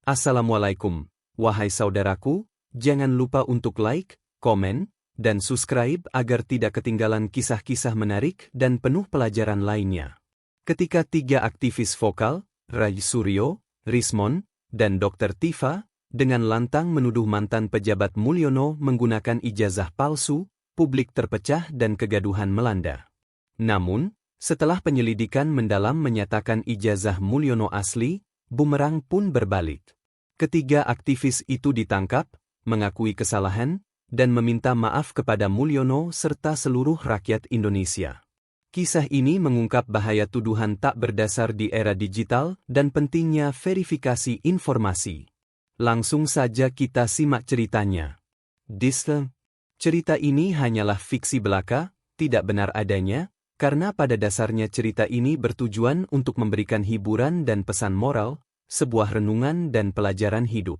Assalamualaikum, wahai saudaraku, jangan lupa untuk like, komen, dan subscribe agar tidak ketinggalan kisah-kisah menarik dan penuh pelajaran lainnya. Ketika tiga aktivis vokal, Ray Suryo, Rismon, dan Dr. Tifa, dengan lantang menuduh mantan pejabat Mulyono menggunakan ijazah palsu, publik terpecah dan kegaduhan melanda. Namun, setelah penyelidikan mendalam menyatakan ijazah Mulyono asli, bumerang pun berbalik. Ketiga aktivis itu ditangkap, mengakui kesalahan, dan meminta maaf kepada Mulyono serta seluruh rakyat Indonesia. Kisah ini mengungkap bahaya tuduhan tak berdasar di era digital dan pentingnya verifikasi informasi. Langsung saja kita simak ceritanya. Disclaimer: cerita ini hanyalah fiksi belaka, tidak benar adanya, karena pada dasarnya cerita ini bertujuan untuk memberikan hiburan dan pesan moral, sebuah renungan dan pelajaran hidup.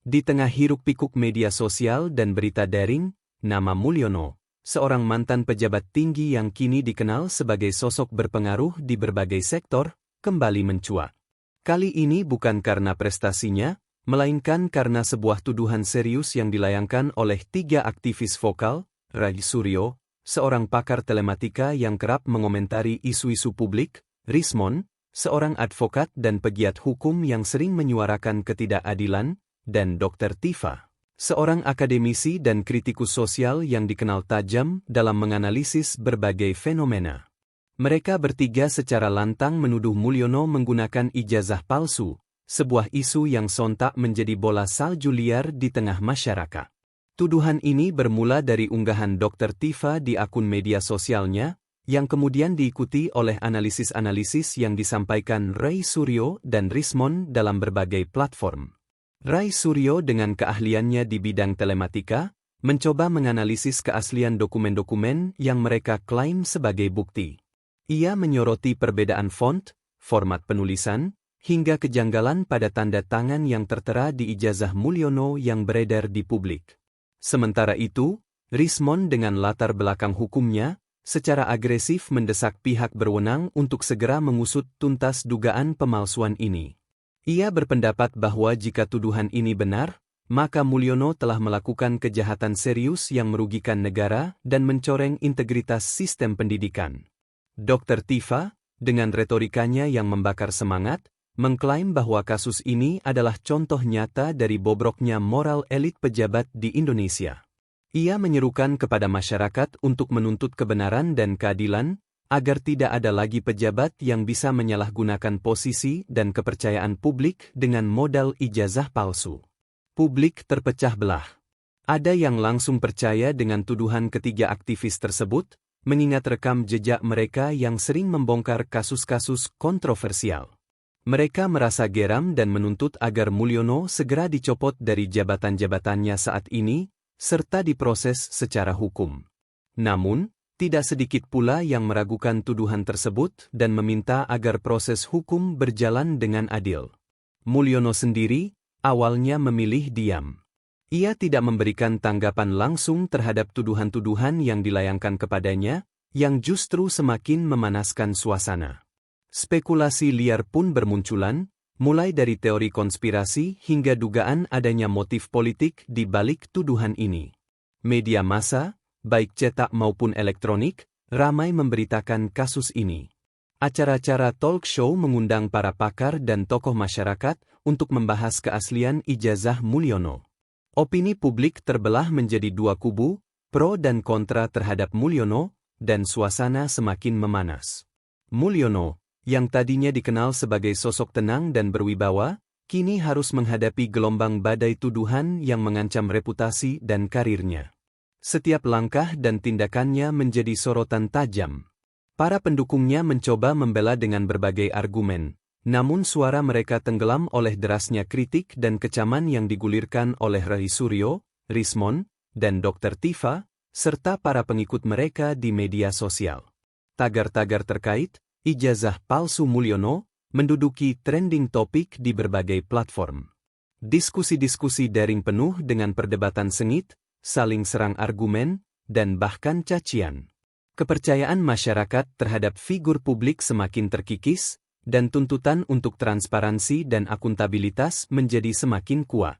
Di tengah hiruk-pikuk media sosial dan berita daring, nama Mulyono, seorang mantan pejabat tinggi yang kini dikenal sebagai sosok berpengaruh di berbagai sektor, kembali mencuat. Kali ini bukan karena prestasinya, melainkan karena sebuah tuduhan serius yang dilayangkan oleh tiga aktivis vokal, Ray Suryo, seorang pakar telematika yang kerap mengomentari isu-isu publik, Rismon, seorang advokat dan pegiat hukum yang sering menyuarakan ketidakadilan, dan Dr. Tifa, seorang akademisi dan kritikus sosial yang dikenal tajam dalam menganalisis berbagai fenomena. Mereka bertiga secara lantang menuduh Mulyono menggunakan ijazah palsu, sebuah isu yang sontak menjadi bola salju liar di tengah masyarakat. Tuduhan ini bermula dari unggahan Dr. Tifa di akun media sosialnya, yang kemudian diikuti oleh analisis-analisis yang disampaikan Ray Suryo dan Rismon dalam berbagai platform. Ray Suryo dengan keahliannya di bidang telematika, mencoba menganalisis keaslian dokumen-dokumen yang mereka klaim sebagai bukti. Ia menyoroti perbedaan font, format penulisan, hingga kejanggalan pada tanda tangan yang tertera di ijazah Mulyono yang beredar di publik. Sementara itu, Rismon dengan latar belakang hukumnya, secara agresif mendesak pihak berwenang untuk segera mengusut tuntas dugaan pemalsuan ini. Ia berpendapat bahwa jika tuduhan ini benar, maka Mulyono telah melakukan kejahatan serius yang merugikan negara dan mencoreng integritas sistem pendidikan. Dr. Tifa, dengan retorikanya yang membakar semangat, mengklaim bahwa kasus ini adalah contoh nyata dari bobroknya moral elit pejabat di Indonesia. Ia menyerukan kepada masyarakat untuk menuntut kebenaran dan keadilan, agar tidak ada lagi pejabat yang bisa menyalahgunakan posisi dan kepercayaan publik dengan modal ijazah palsu. Publik terpecah belah. Ada yang langsung percaya dengan tuduhan ketiga aktivis tersebut, mengingat rekam jejak mereka yang sering membongkar kasus-kasus kontroversial. Mereka merasa geram dan menuntut agar Mulyono segera dicopot dari jabatan-jabatannya saat ini, serta diproses secara hukum. Namun, tidak sedikit pula yang meragukan tuduhan tersebut dan meminta agar proses hukum berjalan dengan adil. Mulyono sendiri, awalnya memilih diam. Ia tidak memberikan tanggapan langsung terhadap tuduhan-tuduhan yang dilayangkan kepadanya, yang justru semakin memanaskan suasana. Spekulasi liar pun bermunculan, mulai dari teori konspirasi hingga dugaan adanya motif politik di balik tuduhan ini. Media massa, baik cetak maupun elektronik, ramai memberitakan kasus ini. Acara-acara talk show mengundang para pakar dan tokoh masyarakat untuk membahas keaslian ijazah Mulyono. Opini publik terbelah menjadi dua kubu, pro dan kontra terhadap Mulyono, dan suasana semakin memanas. Mulyono, yang tadinya dikenal sebagai sosok tenang dan berwibawa, kini harus menghadapi gelombang badai tuduhan yang mengancam reputasi dan karirnya. Setiap langkah dan tindakannya menjadi sorotan tajam. Para pendukungnya mencoba membela dengan berbagai argumen, namun suara mereka tenggelam oleh derasnya kritik dan kecaman yang digulirkan oleh Ray Suryo, Rismon, dan Dr. Tifa, serta para pengikut mereka di media sosial. Tagar-tagar terkait ijazah palsu Mulyono menduduki trending topik di berbagai platform. Diskusi-diskusi daring penuh dengan perdebatan sengit, saling serang argumen, dan bahkan cacian. Kepercayaan masyarakat terhadap figur publik semakin terkikis, dan tuntutan untuk transparansi dan akuntabilitas menjadi semakin kuat.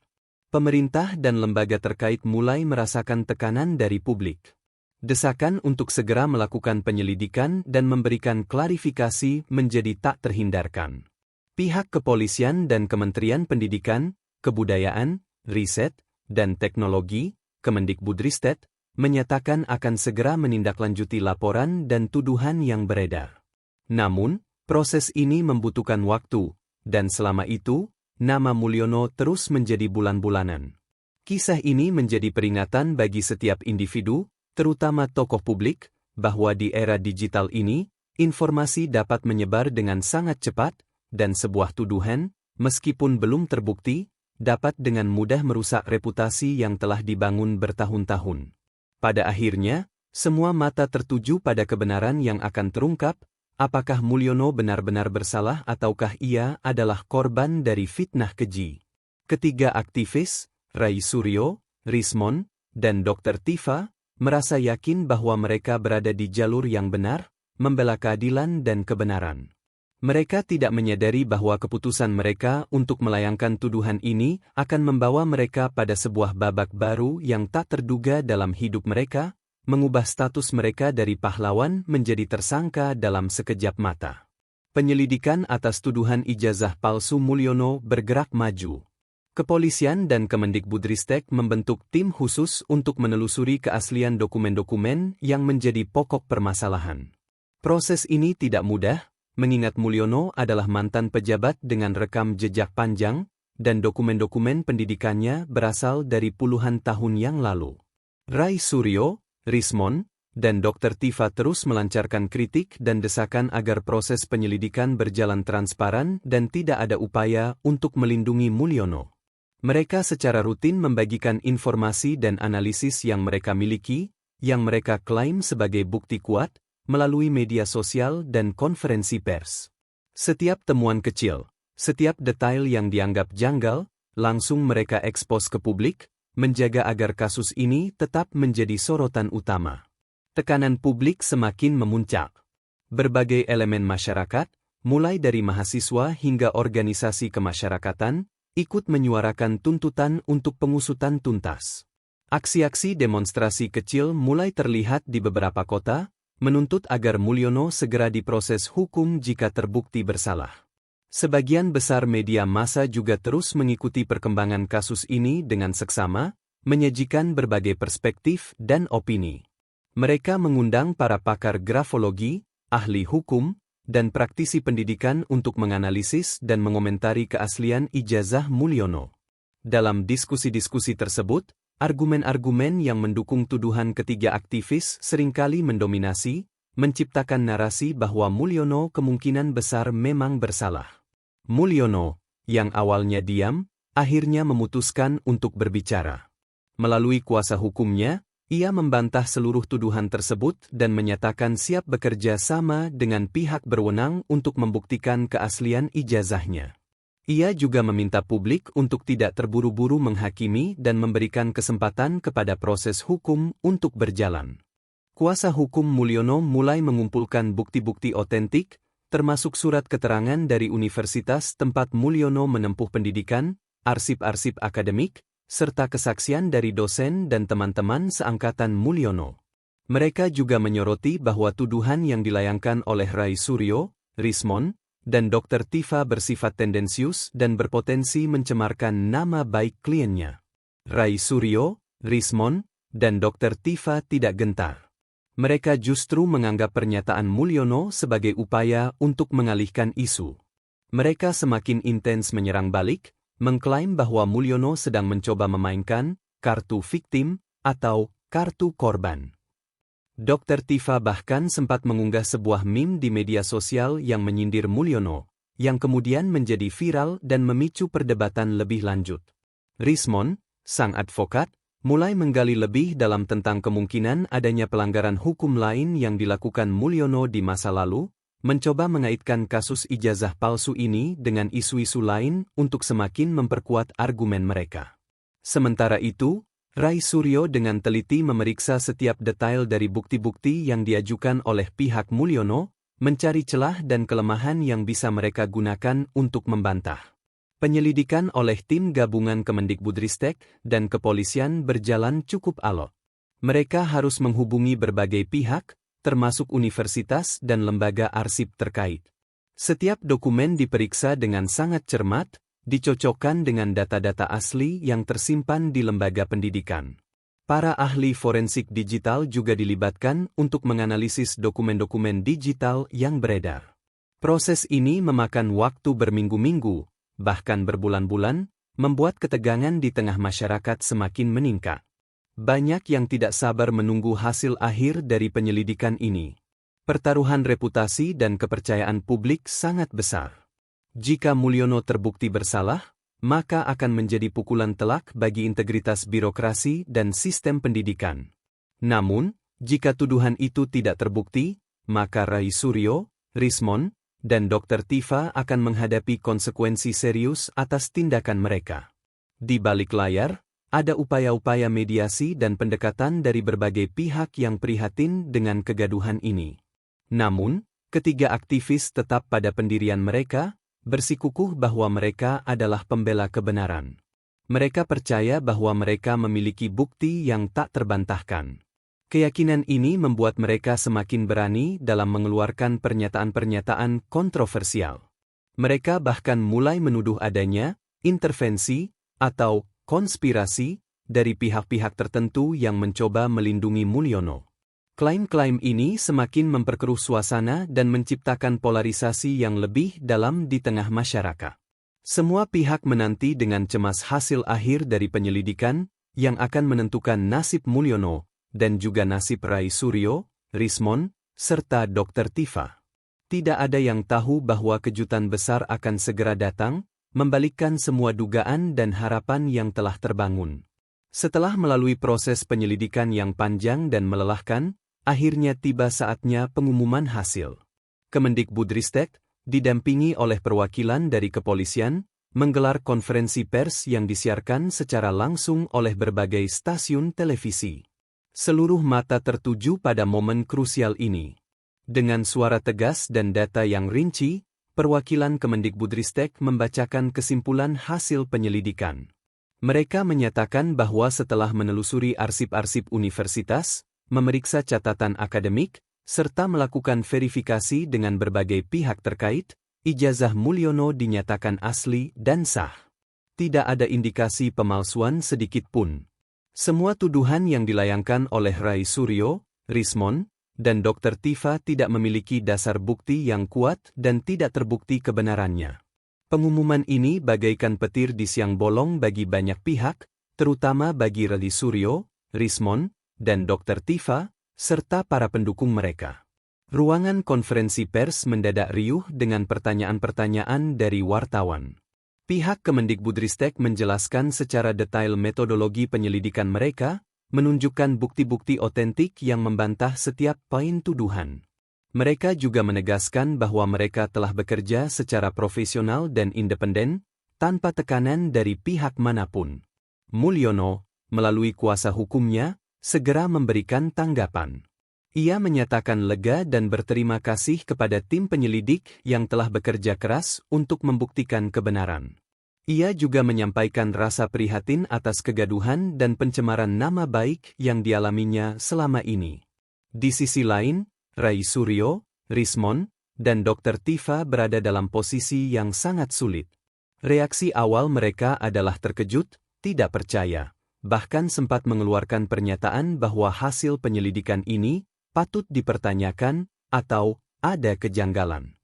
Pemerintah dan lembaga terkait mulai merasakan tekanan dari publik. Desakan untuk segera melakukan penyelidikan dan memberikan klarifikasi menjadi tak terhindarkan. Pihak kepolisian dan Kementerian Pendidikan, Kebudayaan, Riset, dan Teknologi, Kemendikbudristek, menyatakan akan segera menindaklanjuti laporan dan tuduhan yang beredar. Namun, proses ini membutuhkan waktu, dan selama itu, nama Mulyono terus menjadi bulan-bulanan. Kisah ini menjadi peringatan bagi setiap individu, terutama tokoh publik, bahwa di era digital ini, informasi dapat menyebar dengan sangat cepat, dan sebuah tuduhan, meskipun belum terbukti, dapat dengan mudah merusak reputasi yang telah dibangun bertahun-tahun. Pada akhirnya, semua mata tertuju pada kebenaran yang akan terungkap, apakah Mulyono benar-benar bersalah ataukah ia adalah korban dari fitnah keji. Ketiga aktivis, Rai Suryo, Rismon, dan Dr. Tifa, merasa yakin bahwa mereka berada di jalur yang benar, membela keadilan dan kebenaran. Mereka tidak menyadari bahwa keputusan mereka untuk melayangkan tuduhan ini akan membawa mereka pada sebuah babak baru yang tak terduga dalam hidup mereka, mengubah status mereka dari pahlawan menjadi tersangka dalam sekejap mata. Penyelidikan atas tuduhan ijazah palsu Mulyono bergerak maju. Kepolisian dan Kemendikbudristek membentuk tim khusus untuk menelusuri keaslian dokumen-dokumen yang menjadi pokok permasalahan. Proses ini tidak mudah, mengingat Mulyono adalah mantan pejabat dengan rekam jejak panjang, dan dokumen-dokumen pendidikannya berasal dari puluhan tahun yang lalu. Rai Suryo, Rismon, dan Dr. Tifa terus melancarkan kritik dan desakan agar proses penyelidikan berjalan transparan dan tidak ada upaya untuk melindungi Mulyono. Mereka secara rutin membagikan informasi dan analisis yang mereka miliki, yang mereka klaim sebagai bukti kuat, melalui media sosial dan konferensi pers. Setiap temuan kecil, setiap detail yang dianggap janggal, langsung mereka ekspos ke publik, menjaga agar kasus ini tetap menjadi sorotan utama. Tekanan publik semakin memuncak. Berbagai elemen masyarakat, mulai dari mahasiswa hingga organisasi kemasyarakatan, ikut menyuarakan tuntutan untuk pengusutan tuntas. Aksi-aksi demonstrasi kecil mulai terlihat di beberapa kota, menuntut agar Mulyono segera diproses hukum jika terbukti bersalah. Sebagian besar media massa juga terus mengikuti perkembangan kasus ini dengan seksama, menyajikan berbagai perspektif dan opini. Mereka mengundang para pakar grafologi, ahli hukum, dan praktisi pendidikan untuk menganalisis dan mengomentari keaslian ijazah Mulyono. Dalam diskusi-diskusi tersebut, argumen-argumen yang mendukung tuduhan ketiga aktivis seringkali mendominasi, menciptakan narasi bahwa Mulyono kemungkinan besar memang bersalah. Mulyono, yang awalnya diam, akhirnya memutuskan untuk berbicara. Melalui kuasa hukumnya, ia membantah seluruh tuduhan tersebut dan menyatakan siap bekerja sama dengan pihak berwenang untuk membuktikan keaslian ijazahnya. Ia juga meminta publik untuk tidak terburu-buru menghakimi dan memberikan kesempatan kepada proses hukum untuk berjalan. Kuasa hukum Mulyono mulai mengumpulkan bukti-bukti otentik, termasuk surat keterangan dari universitas tempat Mulyono menempuh pendidikan, arsip-arsip akademik, serta kesaksian dari dosen dan teman-teman seangkatan Mulyono. Mereka juga menyoroti bahwa tuduhan yang dilayangkan oleh Rai Suryo, Rismon, dan Dr. Tifa bersifat tendensius dan berpotensi mencemarkan nama baik kliennya. Rai Suryo, Rismon, dan Dr. Tifa tidak gentar. Mereka justru menganggap pernyataan Mulyono sebagai upaya untuk mengalihkan isu. Mereka semakin intens menyerang balik, mengklaim bahwa Mulyono sedang mencoba memainkan kartu viktim atau kartu korban. Dr. Tifa bahkan sempat mengunggah sebuah meme di media sosial yang menyindir Mulyono, yang kemudian menjadi viral dan memicu perdebatan lebih lanjut. Rismon, sang advokat, mulai menggali lebih dalam tentang kemungkinan adanya pelanggaran hukum lain yang dilakukan Mulyono di masa lalu, mencoba mengaitkan kasus ijazah palsu ini dengan isu-isu lain untuk semakin memperkuat argumen mereka. Sementara itu, Rai Suryo dengan teliti memeriksa setiap detail dari bukti-bukti yang diajukan oleh pihak Mulyono, mencari celah dan kelemahan yang bisa mereka gunakan untuk membantah. Penyelidikan oleh tim gabungan Kemendikbudristek dan kepolisian berjalan cukup alot. Mereka harus menghubungi berbagai pihak, termasuk universitas dan lembaga arsip terkait. Setiap dokumen diperiksa dengan sangat cermat, dicocokkan dengan data-data asli yang tersimpan di lembaga pendidikan. Para ahli forensik digital juga dilibatkan untuk menganalisis dokumen-dokumen digital yang beredar. Proses ini memakan waktu berminggu-minggu, bahkan berbulan-bulan, membuat ketegangan di tengah masyarakat semakin meningkat. Banyak yang tidak sabar menunggu hasil akhir dari penyelidikan ini. Pertaruhan reputasi dan kepercayaan publik sangat besar. Jika Mulyono terbukti bersalah, maka akan menjadi pukulan telak bagi integritas birokrasi dan sistem pendidikan. Namun, jika tuduhan itu tidak terbukti, maka Rai Suryo, Rismon, dan Dr. Tifa akan menghadapi konsekuensi serius atas tindakan mereka. Di balik layar, ada upaya-upaya mediasi dan pendekatan dari berbagai pihak yang prihatin dengan kegaduhan ini. Namun, ketiga aktivis tetap pada pendirian mereka, bersikukuh bahwa mereka adalah pembela kebenaran. Mereka percaya bahwa mereka memiliki bukti yang tak terbantahkan. Keyakinan ini membuat mereka semakin berani dalam mengeluarkan pernyataan-pernyataan kontroversial. Mereka bahkan mulai menuduh adanya intervensi atau konspirasi dari pihak-pihak tertentu yang mencoba melindungi Mulyono. Klaim-klaim ini semakin memperkeruh suasana dan menciptakan polarisasi yang lebih dalam di tengah masyarakat. Semua pihak menanti dengan cemas hasil akhir dari penyelidikan yang akan menentukan nasib Mulyono dan juga nasib Rai Suryo, Rismon, serta Dr. Tifa. Tidak ada yang tahu bahwa kejutan besar akan segera datang, membalikkan semua dugaan dan harapan yang telah terbangun. Setelah melalui proses penyelidikan yang panjang dan melelahkan, akhirnya tiba saatnya pengumuman hasil. Kemendikbudristek, didampingi oleh perwakilan dari kepolisian, menggelar konferensi pers yang disiarkan secara langsung oleh berbagai stasiun televisi. Seluruh mata tertuju pada momen krusial ini. Dengan suara tegas dan data yang rinci, perwakilan Kemendikbudristek membacakan kesimpulan hasil penyelidikan. Mereka menyatakan bahwa setelah menelusuri arsip-arsip universitas, memeriksa catatan akademik, serta melakukan verifikasi dengan berbagai pihak terkait, ijazah Mulyono dinyatakan asli dan sah. Tidak ada indikasi pemalsuan sedikit pun. Semua tuduhan yang dilayangkan oleh Rai Suryo, Rismon, dan Dr. Tifa tidak memiliki dasar bukti yang kuat dan tidak terbukti kebenarannya. Pengumuman ini bagaikan petir di siang bolong bagi banyak pihak, terutama bagi Rai Suryo, Rismon, dan Dr. Tifa, serta para pendukung mereka. Ruangan konferensi pers mendadak riuh dengan pertanyaan-pertanyaan dari wartawan. Pihak Kemendikbudristek menjelaskan secara detail metodologi penyelidikan mereka, menunjukkan bukti-bukti otentik yang membantah setiap poin tuduhan. Mereka juga menegaskan bahwa mereka telah bekerja secara profesional dan independen, tanpa tekanan dari pihak manapun. Mulyono, melalui kuasa hukumnya, segera memberikan tanggapan. Ia menyatakan lega dan berterima kasih kepada tim penyelidik yang telah bekerja keras untuk membuktikan kebenaran. Ia juga menyampaikan rasa prihatin atas kegaduhan dan pencemaran nama baik yang dialaminya selama ini. Di sisi lain, Rai Suryo, Rismon, dan Dr. Tifa berada dalam posisi yang sangat sulit. Reaksi awal mereka adalah terkejut, tidak percaya, bahkan sempat mengeluarkan pernyataan bahwa hasil penyelidikan ini patut dipertanyakan atau ada kejanggalan.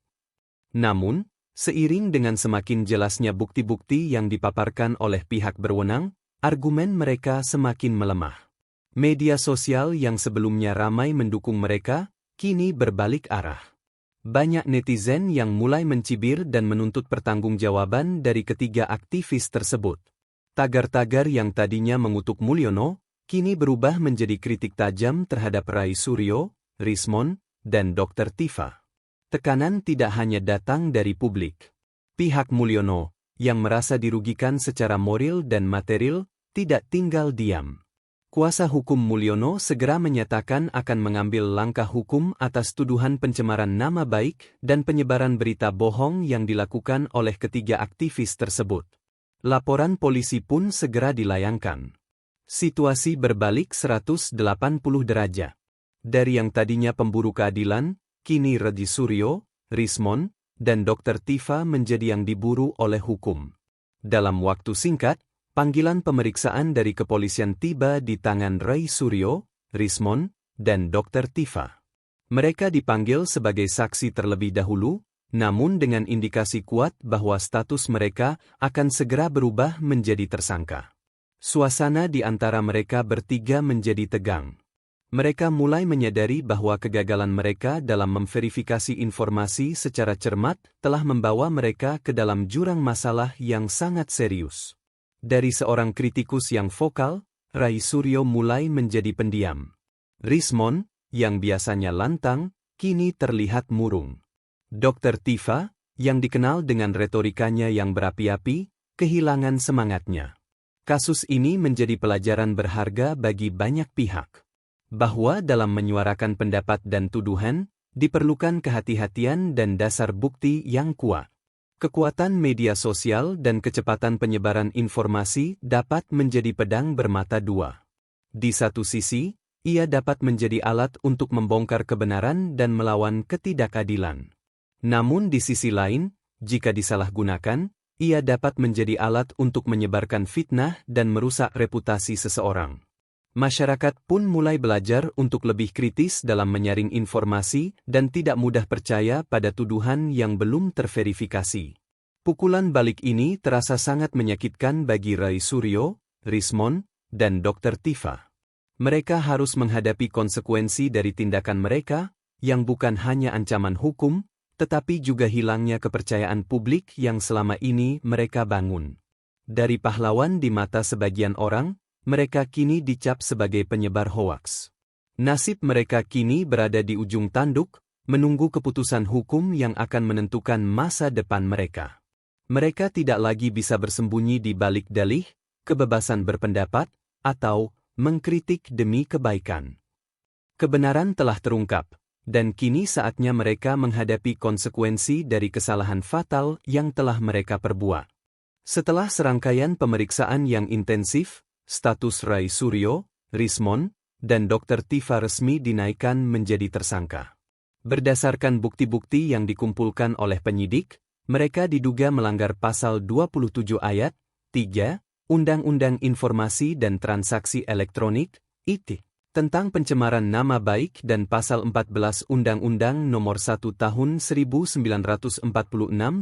Namun, seiring dengan semakin jelasnya bukti-bukti yang dipaparkan oleh pihak berwenang, argumen mereka semakin melemah. Media sosial yang sebelumnya ramai mendukung mereka, kini berbalik arah. Banyak netizen yang mulai mencibir dan menuntut pertanggungjawaban dari ketiga aktivis tersebut. Tagar-tagar yang tadinya mengutuk Mulyono, kini berubah menjadi kritik tajam terhadap Rai Suryo, Rismon, dan Dr. Tifa. Tekanan tidak hanya datang dari publik. Pihak Mulyono, yang merasa dirugikan secara moral dan material, tidak tinggal diam. Kuasa hukum Mulyono segera menyatakan akan mengambil langkah hukum atas tuduhan pencemaran nama baik dan penyebaran berita bohong yang dilakukan oleh ketiga aktivis tersebut. Laporan polisi pun segera dilayangkan. Situasi berbalik 180 derajat. Dari yang tadinya pemburu keadilan, kini Rayi Suryo, Rismon, dan Dr. Tifa menjadi yang diburu oleh hukum. Dalam waktu singkat, panggilan pemeriksaan dari kepolisian tiba di tangan Rayi Suryo, Rismon, dan Dr. Tifa. Mereka dipanggil sebagai saksi terlebih dahulu, namun dengan indikasi kuat bahwa status mereka akan segera berubah menjadi tersangka. Suasana di antara mereka bertiga menjadi tegang. Mereka mulai menyadari bahwa kegagalan mereka dalam memverifikasi informasi secara cermat telah membawa mereka ke dalam jurang masalah yang sangat serius. Dari seorang kritikus yang vokal, Rayi Suryo mulai menjadi pendiam. Rismon, yang biasanya lantang, kini terlihat murung. Dr. Tifa, yang dikenal dengan retorikanya yang berapi-api, kehilangan semangatnya. Kasus ini menjadi pelajaran berharga bagi banyak pihak. Bahwa dalam menyuarakan pendapat dan tuduhan, diperlukan kehati-hatian dan dasar bukti yang kuat. Kekuatan media sosial dan kecepatan penyebaran informasi dapat menjadi pedang bermata dua. Di satu sisi, ia dapat menjadi alat untuk membongkar kebenaran dan melawan ketidakadilan. Namun di sisi lain, jika disalahgunakan, ia dapat menjadi alat untuk menyebarkan fitnah dan merusak reputasi seseorang. Masyarakat pun mulai belajar untuk lebih kritis dalam menyaring informasi dan tidak mudah percaya pada tuduhan yang belum terverifikasi. Pukulan balik ini terasa sangat menyakitkan bagi Rayi Suryo, Rismon, dan Dr. Tifa. Mereka harus menghadapi konsekuensi dari tindakan mereka, yang bukan hanya ancaman hukum, tetapi juga hilangnya kepercayaan publik yang selama ini mereka bangun. Dari pahlawan di mata sebagian orang, mereka kini dicap sebagai penyebar hoaks. Nasib mereka kini berada di ujung tanduk, menunggu keputusan hukum yang akan menentukan masa depan mereka. Mereka tidak lagi bisa bersembunyi di balik dalih, kebebasan berpendapat, atau mengkritik demi kebaikan. Kebenaran telah terungkap, dan kini saatnya mereka menghadapi konsekuensi dari kesalahan fatal yang telah mereka perbuat. Setelah serangkaian pemeriksaan yang intensif, status Rayi Suryo, Rismon, dan Dr. Tifa resmi dinaikkan menjadi tersangka. Berdasarkan bukti-bukti yang dikumpulkan oleh penyidik, mereka diduga melanggar pasal 27 ayat 3 Undang-Undang Informasi dan Transaksi Elektronik, IT, tentang pencemaran nama baik dan pasal 14 Undang-Undang Nomor 1 Tahun 1946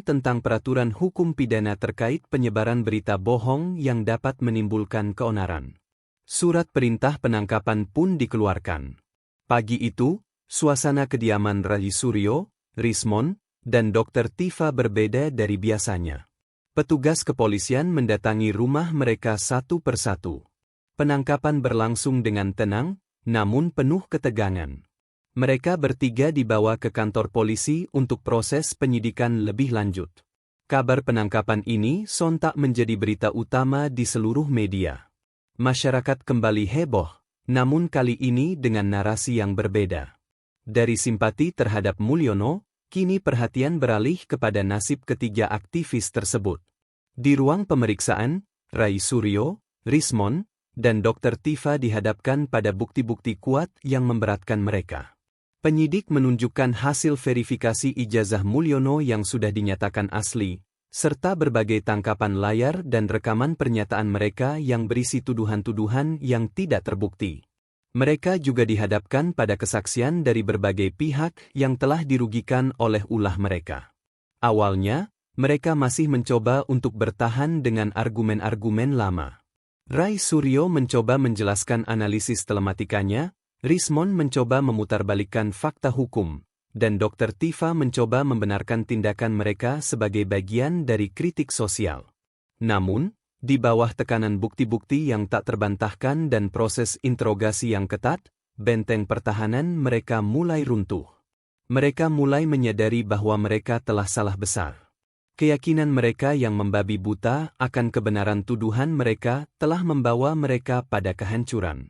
tentang Peraturan Hukum Pidana terkait penyebaran berita bohong yang dapat menimbulkan keonaran. Surat perintah penangkapan pun dikeluarkan. Pagi itu, suasana kediaman Rayi Suryo, Rismon, dan Dr. Tifa berbeda dari biasanya. Petugas kepolisian mendatangi rumah mereka satu persatu. Penangkapan berlangsung dengan tenang, namun penuh ketegangan. Mereka bertiga dibawa ke kantor polisi untuk proses penyidikan lebih lanjut. Kabar penangkapan ini sontak menjadi berita utama di seluruh media. Masyarakat kembali heboh, namun kali ini dengan narasi yang berbeda. Dari simpati terhadap Mulyono, kini perhatian beralih kepada nasib ketiga aktivis tersebut. Di ruang pemeriksaan, Rayi Suryo, Rismon, dan Dr. Tifa dihadapkan pada bukti-bukti kuat yang memberatkan mereka. Penyidik menunjukkan hasil verifikasi ijazah Mulyono yang sudah dinyatakan asli, serta berbagai tangkapan layar dan rekaman pernyataan mereka yang berisi tuduhan-tuduhan yang tidak terbukti. Mereka juga dihadapkan pada kesaksian dari berbagai pihak yang telah dirugikan oleh ulah mereka. Awalnya, mereka masih mencoba untuk bertahan dengan argumen-argumen lama. Rayi Suryo mencoba menjelaskan analisis telematikanya, Rismon mencoba memutarbalikkan fakta hukum, dan Dr. Tifa mencoba membenarkan tindakan mereka sebagai bagian dari kritik sosial. Namun, di bawah tekanan bukti-bukti yang tak terbantahkan dan proses interogasi yang ketat, benteng pertahanan mereka mulai runtuh. Mereka mulai menyadari bahwa mereka telah salah besar. Keyakinan mereka yang membabi buta akan kebenaran tuduhan mereka telah membawa mereka pada kehancuran.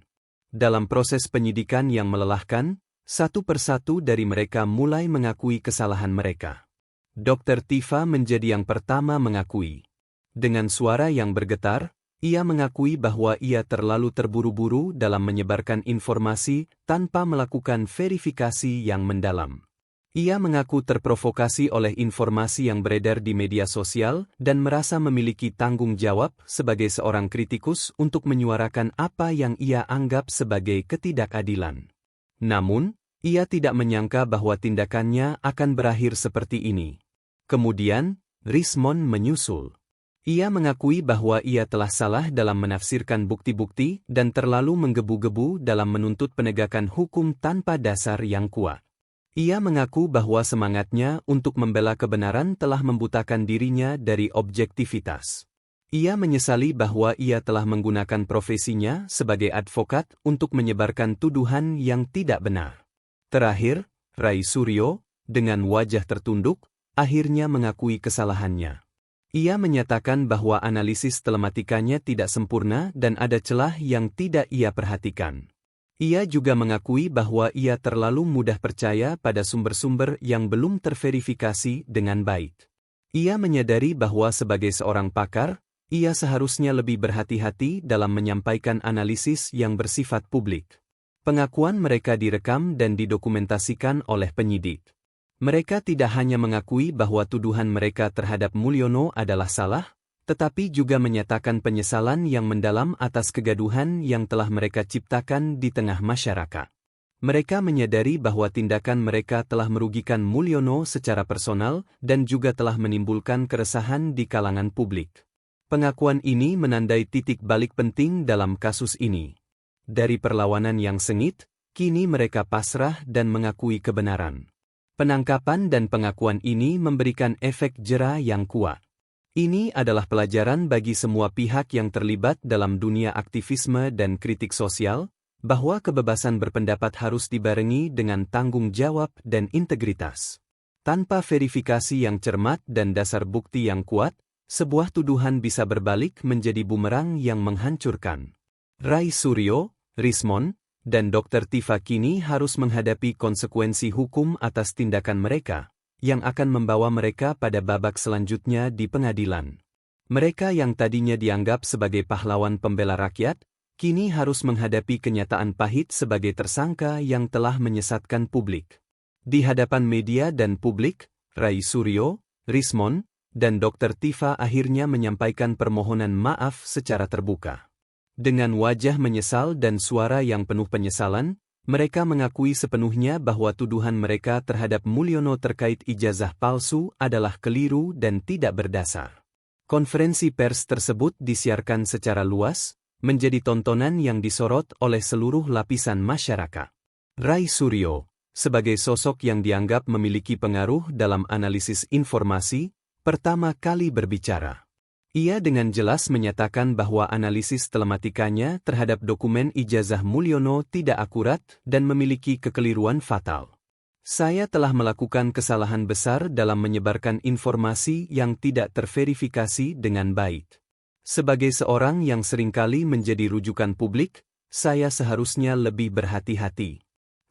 Dalam proses penyidikan yang melelahkan, satu persatu dari mereka mulai mengakui kesalahan mereka. Dr. Tifa menjadi yang pertama mengakui. Dengan suara yang bergetar, ia mengakui bahwa ia terlalu terburu-buru dalam menyebarkan informasi tanpa melakukan verifikasi yang mendalam. Ia mengaku terprovokasi oleh informasi yang beredar di media sosial dan merasa memiliki tanggung jawab sebagai seorang kritikus untuk menyuarakan apa yang ia anggap sebagai ketidakadilan. Namun, ia tidak menyangka bahwa tindakannya akan berakhir seperti ini. Kemudian, Rismond menyusul. Ia mengakui bahwa ia telah salah dalam menafsirkan bukti-bukti dan terlalu menggebu-gebu dalam menuntut penegakan hukum tanpa dasar yang kuat. Ia mengaku bahwa semangatnya untuk membela kebenaran telah membutakan dirinya dari objektivitas. Ia menyesali bahwa ia telah menggunakan profesinya sebagai advokat untuk menyebarkan tuduhan yang tidak benar. Terakhir, Rai Suryo, dengan wajah tertunduk, akhirnya mengakui kesalahannya. Ia menyatakan bahwa analisis telematikanya tidak sempurna dan ada celah yang tidak ia perhatikan. Ia juga mengakui bahwa ia terlalu mudah percaya pada sumber-sumber yang belum terverifikasi dengan baik. Ia menyadari bahwa sebagai seorang pakar, ia seharusnya lebih berhati-hati dalam menyampaikan analisis yang bersifat publik. Pengakuan mereka direkam dan didokumentasikan oleh penyidik. Mereka tidak hanya mengakui bahwa tuduhan mereka terhadap Mulyono adalah salah, tetapi juga menyatakan penyesalan yang mendalam atas kegaduhan yang telah mereka ciptakan di tengah masyarakat. Mereka menyadari bahwa tindakan mereka telah merugikan Mulyono secara personal dan juga telah menimbulkan keresahan di kalangan publik. Pengakuan ini menandai titik balik penting dalam kasus ini. Dari perlawanan yang sengit, kini mereka pasrah dan mengakui kebenaran. Penangkapan dan pengakuan ini memberikan efek jera yang kuat. Ini adalah pelajaran bagi semua pihak yang terlibat dalam dunia aktivisme dan kritik sosial, bahwa kebebasan berpendapat harus dibarengi dengan tanggung jawab dan integritas. Tanpa verifikasi yang cermat dan dasar bukti yang kuat, sebuah tuduhan bisa berbalik menjadi bumerang yang menghancurkan. Rai Suryo, Rismond, dan Dr. Tifa kini harus menghadapi konsekuensi hukum atas tindakan mereka, yang akan membawa mereka pada babak selanjutnya di pengadilan. Mereka yang tadinya dianggap sebagai pahlawan pembela rakyat, kini harus menghadapi kenyataan pahit sebagai tersangka yang telah menyesatkan publik. Di hadapan media dan publik, Rai Suryo, Rismond, dan Dr. Tifa akhirnya menyampaikan permohonan maaf secara terbuka. Dengan wajah menyesal dan suara yang penuh penyesalan, mereka mengakui sepenuhnya bahwa tuduhan mereka terhadap Mulyono terkait ijazah palsu adalah keliru dan tidak berdasar. Konferensi pers tersebut disiarkan secara luas, menjadi tontonan yang disorot oleh seluruh lapisan masyarakat. Rai Suryo, sebagai sosok yang dianggap memiliki pengaruh dalam analisis informasi, pertama kali berbicara. Ia dengan jelas menyatakan bahwa analisis telematikanya terhadap dokumen ijazah Mulyono tidak akurat dan memiliki kekeliruan fatal. Saya telah melakukan kesalahan besar dalam menyebarkan informasi yang tidak terverifikasi dengan baik. Sebagai seorang yang seringkali menjadi rujukan publik, saya seharusnya lebih berhati-hati.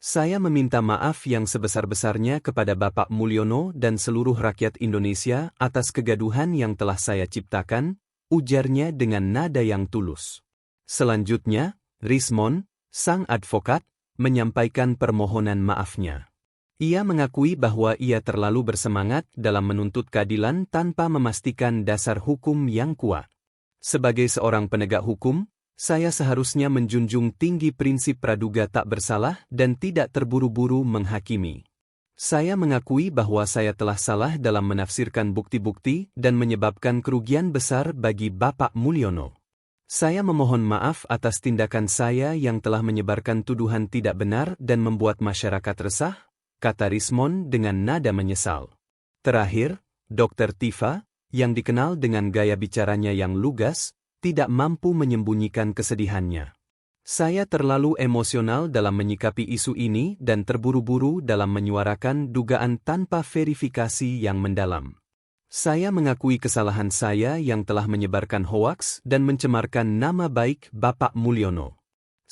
Saya meminta maaf yang sebesar-besarnya kepada Bapak Mulyono dan seluruh rakyat Indonesia atas kegaduhan yang telah saya ciptakan, ujarnya dengan nada yang tulus. Selanjutnya, Rismond, sang advokat, menyampaikan permohonan maafnya. Ia mengakui bahwa ia terlalu bersemangat dalam menuntut keadilan tanpa memastikan dasar hukum yang kuat. Sebagai seorang penegak hukum, saya seharusnya menjunjung tinggi prinsip praduga tak bersalah dan tidak terburu-buru menghakimi. Saya mengakui bahwa saya telah salah dalam menafsirkan bukti-bukti dan menyebabkan kerugian besar bagi Bapak Mulyono. Saya memohon maaf atas tindakan saya yang telah menyebarkan tuduhan tidak benar dan membuat masyarakat resah, kata Rismond dengan nada menyesal. Terakhir, Dr. Tifa, yang dikenal dengan gaya bicaranya yang lugas, tidak mampu menyembunyikan kesedihannya. Saya terlalu emosional dalam menyikapi isu ini dan terburu-buru dalam menyuarakan dugaan tanpa verifikasi yang mendalam. Saya mengakui kesalahan saya yang telah menyebarkan hoaks dan mencemarkan nama baik Bapak Mulyono.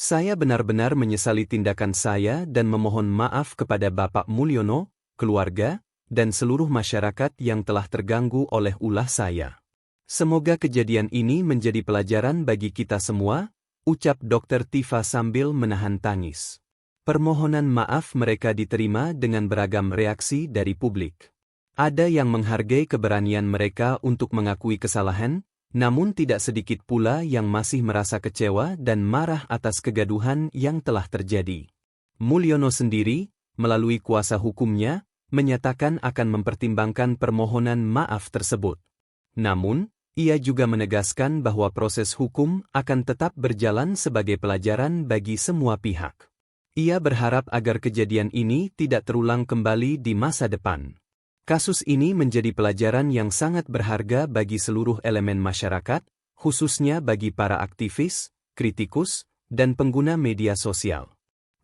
Saya benar-benar menyesali tindakan saya dan memohon maaf kepada Bapak Mulyono, keluarga, dan seluruh masyarakat yang telah terganggu oleh ulah saya. Semoga kejadian ini menjadi pelajaran bagi kita semua, ucap Dr. Tifa sambil menahan tangis. Permohonan maaf mereka diterima dengan beragam reaksi dari publik. Ada yang menghargai keberanian mereka untuk mengakui kesalahan, namun tidak sedikit pula yang masih merasa kecewa dan marah atas kegaduhan yang telah terjadi. Mulyono sendiri, melalui kuasa hukumnya, menyatakan akan mempertimbangkan permohonan maaf tersebut. Namun, ia juga menegaskan bahwa proses hukum akan tetap berjalan sebagai pelajaran bagi semua pihak. Ia berharap agar kejadian ini tidak terulang kembali di masa depan. Kasus ini menjadi pelajaran yang sangat berharga bagi seluruh elemen masyarakat, khususnya bagi para aktivis, kritikus, dan pengguna media sosial.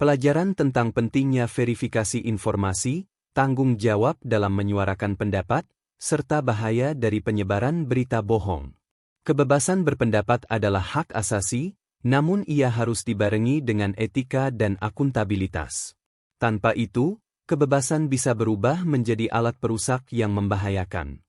Pelajaran tentang pentingnya verifikasi informasi, tanggung jawab dalam menyuarakan pendapat, serta bahaya dari penyebaran berita bohong. Kebebasan berpendapat adalah hak asasi, namun ia harus dibarengi dengan etika dan akuntabilitas. Tanpa itu, kebebasan bisa berubah menjadi alat perusak yang membahayakan.